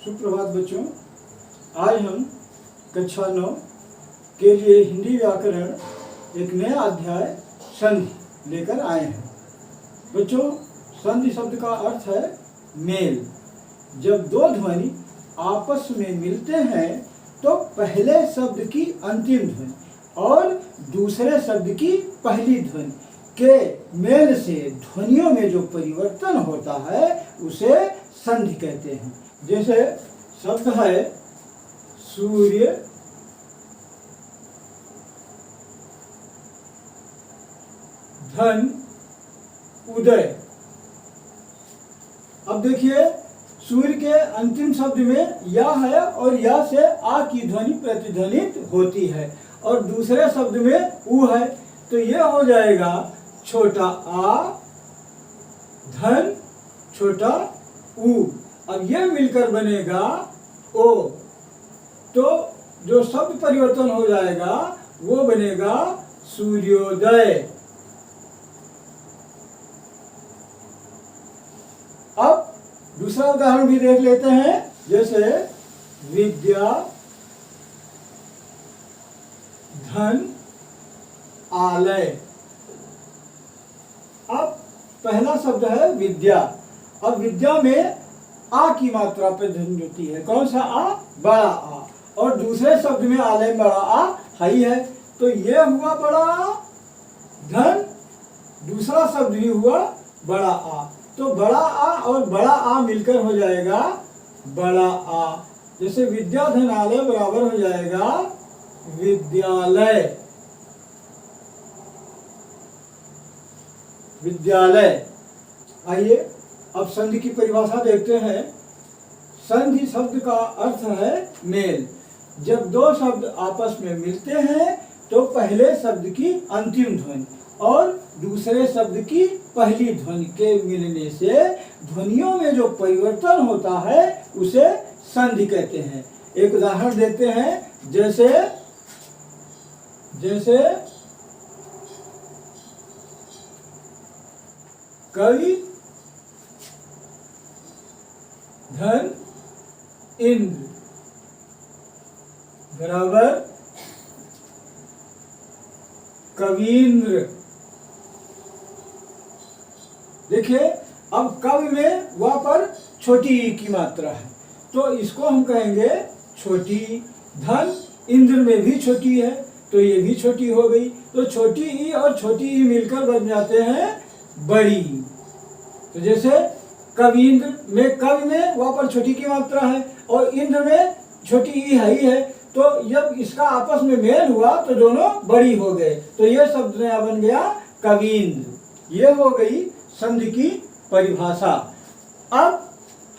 सुप्रभात बच्चों। आज हम कक्षा 9 के लिए हिंदी व्याकरण एक नया अध्याय संधि लेकर आए हैं। बच्चों, संधि शब्द का अर्थ है मेल। जब दो ध्वनि आपस में मिलते हैं तो पहले शब्द की अंतिम ध्वनि और दूसरे शब्द की पहली ध्वनि के मेल से ध्वनियों में जो परिवर्तन होता है उसे संधि कहते हैं। जैसे शब्द है सूर्य, धन, उदय। अब देखिए, सूर्य के अंतिम शब्द में या है और या से आ की ध्वनि प्रतिध्वनित होती है और दूसरे शब्द में उ है, तो यह हो जाएगा छोटा आ, धन, छोटा उ। अब यह मिलकर बनेगा ओ, तो जो शब्द परिवर्तन हो जाएगा वो बनेगा सूर्योदय। अब दूसरा उदाहरण भी देख लेते हैं, जैसे विद्या, धन, आलय। अब पहला शब्द है विद्या। अब विद्या में आ की मात्रा पे ध्वनि होती है। कौन सा आ? बड़ा आ। और दूसरे शब्द में आलय में बड़ा आ हाई है, तो यह हुआ बड़ा आ। धन, दूसरा शब्द भी हुआ बड़ा आ, तो बड़ा आ और बड़ा आ मिलकर हो जाएगा बड़ा आ। जैसे विद्या धन आलय बराबर हो जाएगा विद्यालय। विद्यालय। आइए अब संधि की परिभाषा देखते हैं। संधि शब्द का अर्थ है मेल। जब दो शब्द आपस में मिलते हैं तो पहले शब्द की अंतिम ध्वनि और दूसरे शब्द की पहली ध्वनि के मिलने से ध्वनियों में जो परिवर्तन होता है उसे संधि कहते हैं। एक उदाहरण देते हैं, जैसे कवि, धन, इंद्र बराबर कवींद्र। देखिए, अब कवि में वह पर छोटी ई की मात्रा है, तो इसको हम कहेंगे छोटी। धन, इंद्र में भी छोटी है, तो ये भी छोटी हो गई। तो छोटी ई और छोटी ई मिलकर बन जाते हैं बड़ी। तो जैसे कवींद्र में कवि में वहाँ पर छोटी की मात्रा है और इंद्र में छोटी ई है ही है, तो जब इसका आपस में मेल हुआ तो दोनों बड़ी हो गए, तो यह शब्द नया बन गया कवींद्र। ये हो गई संधि की परिभाषा। अब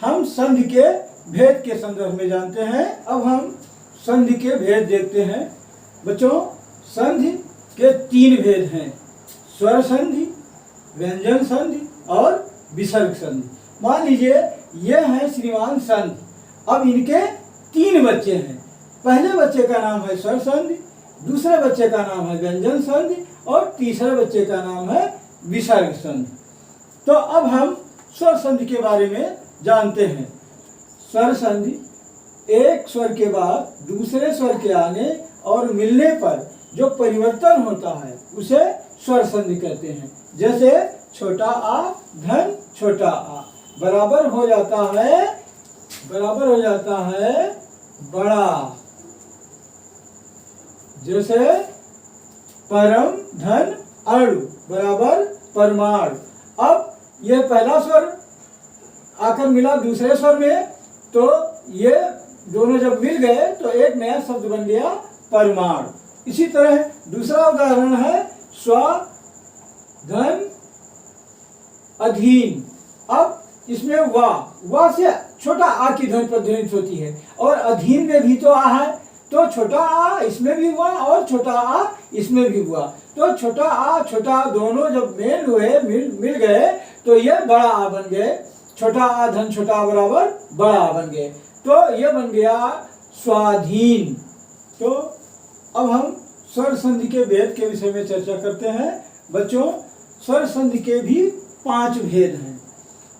हम संधि के भेद के संदर्भ में जानते हैं। अब हम संधि के भेद देखते हैं। बच्चों, संधि के 3 भेद हैं: स्वर संधि, व्यंजन संधि और विसर्ग संधि। मान लीजिए ये है श्रीमान संधि। अब इनके 3 बच्चे हैं। पहले बच्चे का नाम है स्वर संधि, दूसरे बच्चे का नाम है व्यंजन संधि और तीसरे बच्चे का नाम है विसर्ग संधि। तो अब हम स्वर संधि के बारे में जानते हैं। स्वर संधि एक स्वर के बाद दूसरे स्वर के आने और मिलने पर जो परिवर्तन होता है उसे स्वर संधि कहते हैं। जैसे छोटा आ, धन, छोटा आ बराबर हो जाता है बड़ा। जैसे परम, धन, अणु बराबर परमाणु। अब यह पहला स्वर आकर मिला दूसरे स्वर में, तो ये दोनों जब मिल गए तो एक नया शब्द बन गया परमाणु। इसी तरह दूसरा उदाहरण है स्व, धन, अधीन। अब इसमें वा से छोटा आ की ध्वनि प्रतिध्वनित होती है और अधीन में भी तो आ है, तो छोटा आ इसमें भी हुआ और छोटा आ इसमें भी हुआ, तो छोटा आ छोटा दोनों जब मिल गए तो ये बड़ा आ बन गए। छोटा आ धन छोटा आ बराबर बड़ा आ बन गए, तो ये बन गया स्वाधीन। तो अब हम स्वर संधि के भेद के विषय में चर्चा करते हैं। बच्चों, स्वर संधि के भी 5 भेद हैं।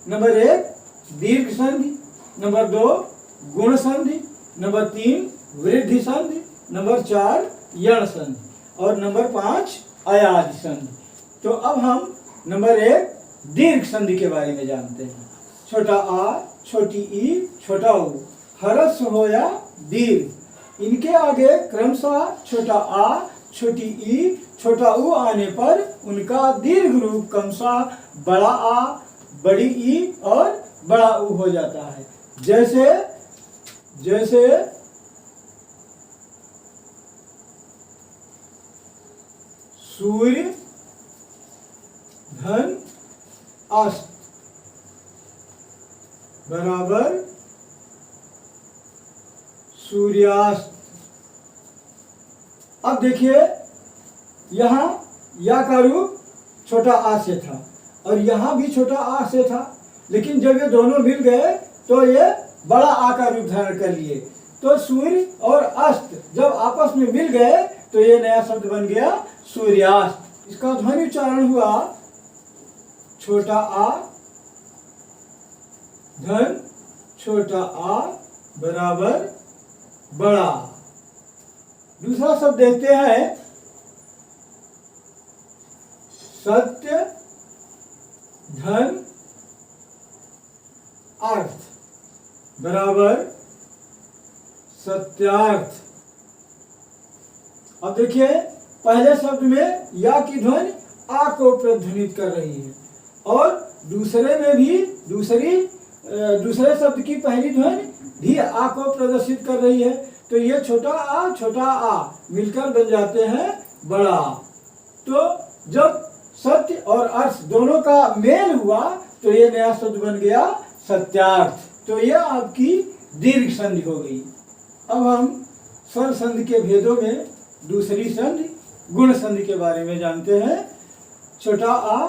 नंबर 1 दीर्घ संधि, नंबर 2 गुण संधि, नंबर 3 वृद्धि संधि, नंबर 4 यण संधि और नंबर 5 अयादि संधि। तो अब हम नंबर 1 दीर्घ संधि के बारे में जानते हैं। छोटा आ, छोटी ई, छोटा ऊ, ह्रस्व हो या दीर्घ, इनके आगे क्रमशः छोटा आ, छोटी ई, छोटा ऊ आने पर उनका दीर्घ रूप क्रमशः बड़ा आ, बड़ी ई और बड़ा ऊ हो जाता है। जैसे जैसे सूर्य, धन, अस्त बराबर सूर्यास्त। अब देखिए यहाँ या का रूप छोटा आ से था और यहाँ भी छोटा आ से था, लेकिन जब ये दोनों मिल गए तो ये बड़ा आ का रूप धारण कर लिए। तो सूर्य और अस्त जब आपस में मिल गए तो ये नया शब्द बन गया सूर्यास्त। इसका ध्वनि उच्चारण हुआ छोटा आ, धन, छोटा आ बराबर बड़ा। दूसरा शब्द देखते हैं सत्य, धन, अर्थ बराबर सत्यार्थ। अब देखिए पहले शब्द में या की ध्वनि आ को प्रतिध्वनित कर रही है और दूसरे में भी दूसरे शब्द की पहली ध्वनि भी आ को प्रदर्शित कर रही है। तो ये छोटा आ मिलकर बन जाते हैं बड़ा। तो जब सत्य और अर्थ दोनों का मेल हुआ तो ये नया शब्द बन गया सत्यार्थ। तो ये आपकी दीर्घ संधि हो गई। अब हम स्वर संधि के भेदों में दूसरी संधि गुण संधि के बारे में जानते हैं। छोटा आ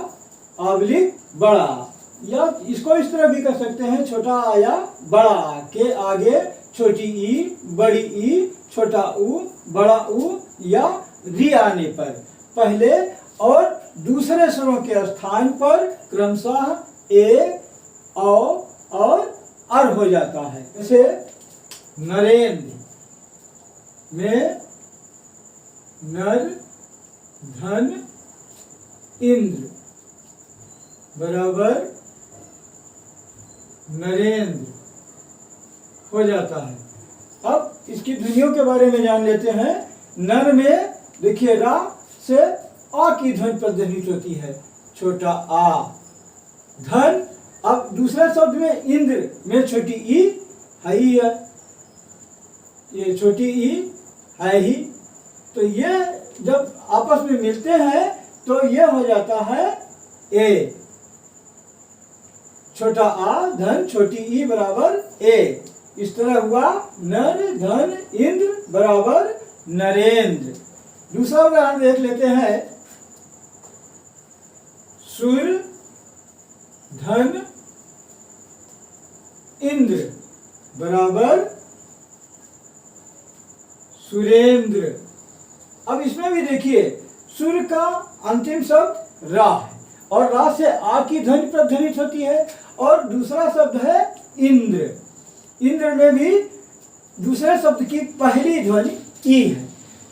आबलिक बड़ा, या इसको इस तरह भी कर सकते हैं छोटा आ या बड़ा आ के आगे छोटी ई, बड़ी ई, छोटा ऊ, बड़ा ऊ या री आने पर पहले और दूसरे स्वरों के स्थान पर क्रमशः ए, औ और अर हो जाता है। जैसे नरेंद्र में नर, धन, इंद्र बराबर नरेंद्र हो जाता है। अब इसकी ध्वनियों के बारे में जान लेते हैं। नर में देखिए रा से आ की ध्वनि प्रतिध्वनित होती है, छोटा आ। धन, अब दूसरे शब्द में इंद्र में छोटी ई है ही है, ये छोटी ई है ही। तो ये जब आपस में मिलते हैं तो ये हो जाता है ए। छोटा आ, धन, छोटी ई बराबर ए। इस तरह हुआ नर, धन, इंद्र बराबर नरेंद्र। दूसरा उदाहरण देख लेते हैं। सूर्य, धन, इंद्र बराबर सुरेंद्र। अब इसमें भी देखिए सूर्य का अंतिम शब्द रा है और रा से आ की ध्वनि प्रतिध्वनित होती है और दूसरा शब्द है इंद्र। इंद्र में भी दूसरे शब्द की पहली ध्वनि ई है,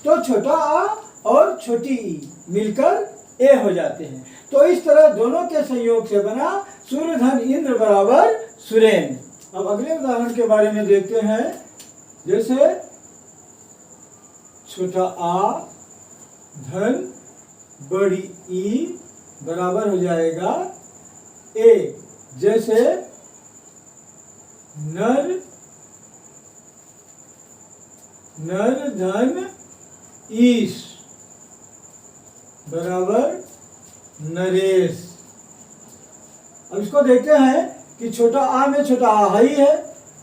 तो छोटा आ और छोटी ई मिलकर ए हो जाते हैं। तो इस तरह दोनों के संयोग से बना सूर्य, धन, इंद्र बराबर सुरेंद्र। अब अगले उदाहरण के बारे में देखते हैं। जैसे छोटा आ, धन, बड़ी ई बराबर हो जाएगा ए। जैसे नर, धन, ईश बराबर नरेश। अब इसको देखते हैं कि छोटा आ में छोटा आ ही है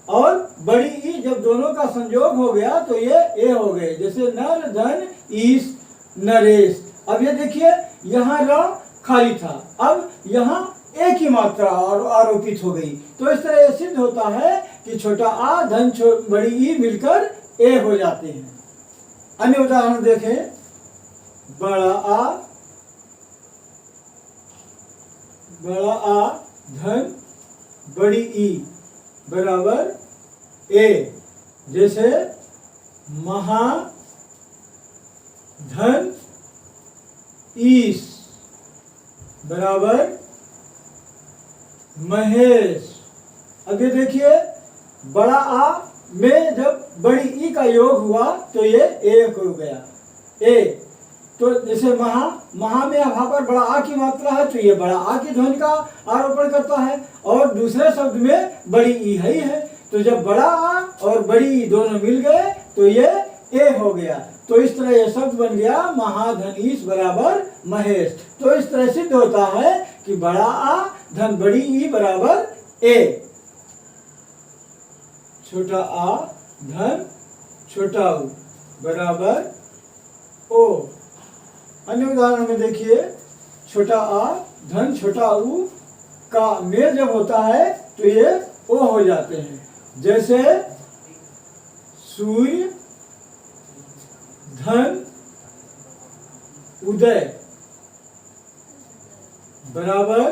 और बड़ी ई जब दोनों का संयोग हो गया तो ये ए हो गए। जैसे नर, धन, ईश, नरेश। अब ये देखिए यहाँ र खाली था, अब यहाँ एक ही मात्रा और आरोपित हो गई। तो इस तरह ये सिद्ध होता है कि छोटा आ, धन, बड़ी ई मिलकर ए हो जाते हैं। अन्य उदाहरण देखें। बड़ा आ, धन, बड़ी ई बराबर ए, जैसे महा धन ईश बराबर महेश। अब ये देखिए बड़ा आ में जब बड़ी ई का योग हुआ तो ये एक हो गया ए। तो जैसे महा में यहाँ पर बड़ा आ की मात्रा है तो ये बड़ा आ की ध्वनि का आरोपण करता है, और दूसरे शब्द में बड़ी ई ही है। तो जब बड़ा आ और बड़ी ई दोनों मिल गए तो ये ए हो गया। तो इस तरह ये शब्द बन गया महाधनीश बराबर महेश। तो इस तरह सिद्ध होता है कि बड़ा आ धन बड़ी ई बराबर ए, छोटा आ धन छोटा ऊ बराबर ओ। अन्य उदाहरण में देखिए, छोटा आ धन छोटा ऊ का मेल जब होता है तो ये ओ हो जाते हैं। जैसे सूर्य धन उदय बराबर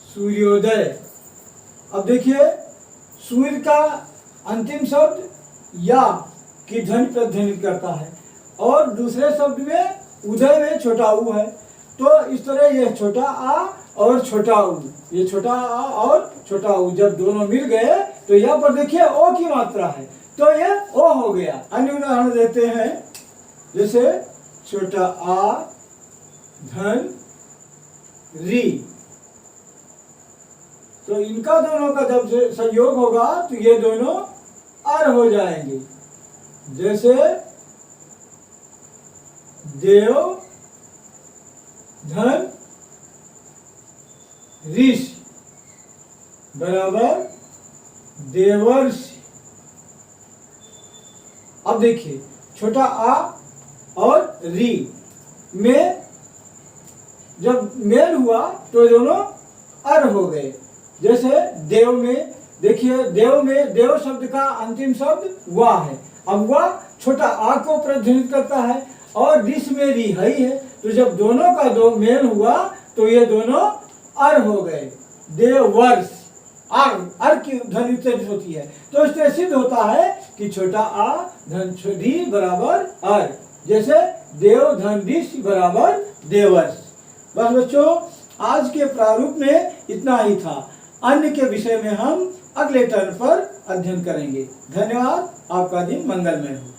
सूर्योदय। अब देखिए सूर्य का अंतिम शब्द या की ध्वनि प्रतिध्वनित करता है, और दूसरे शब्द में उदय में छोटा ऊ है। तो इस तरह ये छोटा आ और छोटा ऊ, ये छोटा आ और छोटा ऊ जब दोनों मिल गए तो यहाँ पर देखिए ओ की मात्रा है तो ये ओ हो गया। अन्य उदाहरण देते हैं, जैसे छोटा आ धन री, तो इनका दोनों का जब संयोग होगा तो ये दोनों अर हो जाएंगे। जैसे देव धन ऋषि बराबर देवर्षि। अब देखिए छोटा आ और री में जब मेल हुआ तो दोनों अर हो गए। जैसे देव में देखिए, देव में देव शब्द का अंतिम शब्द वा है। अब वह छोटा आ को प्रतिध्वनित करता है और ऋष में री हई है। तो जब दोनों का दो मेल हुआ तो ये दोनों अर हो गए, देवर्ष। अर की ध्वनि उच्चारित होती है। तो इससे सिद्ध होता है कि छोटा आ धन री बराबर अर, जैसे देव धन ऋष बराबर देवर्ष। बस बच्चों आज के प्रारूप में इतना ही था। अन्य के विषय में हम अगले टर्न पर अध्ययन करेंगे। धन्यवाद। आपका दिन मंगलमय हो।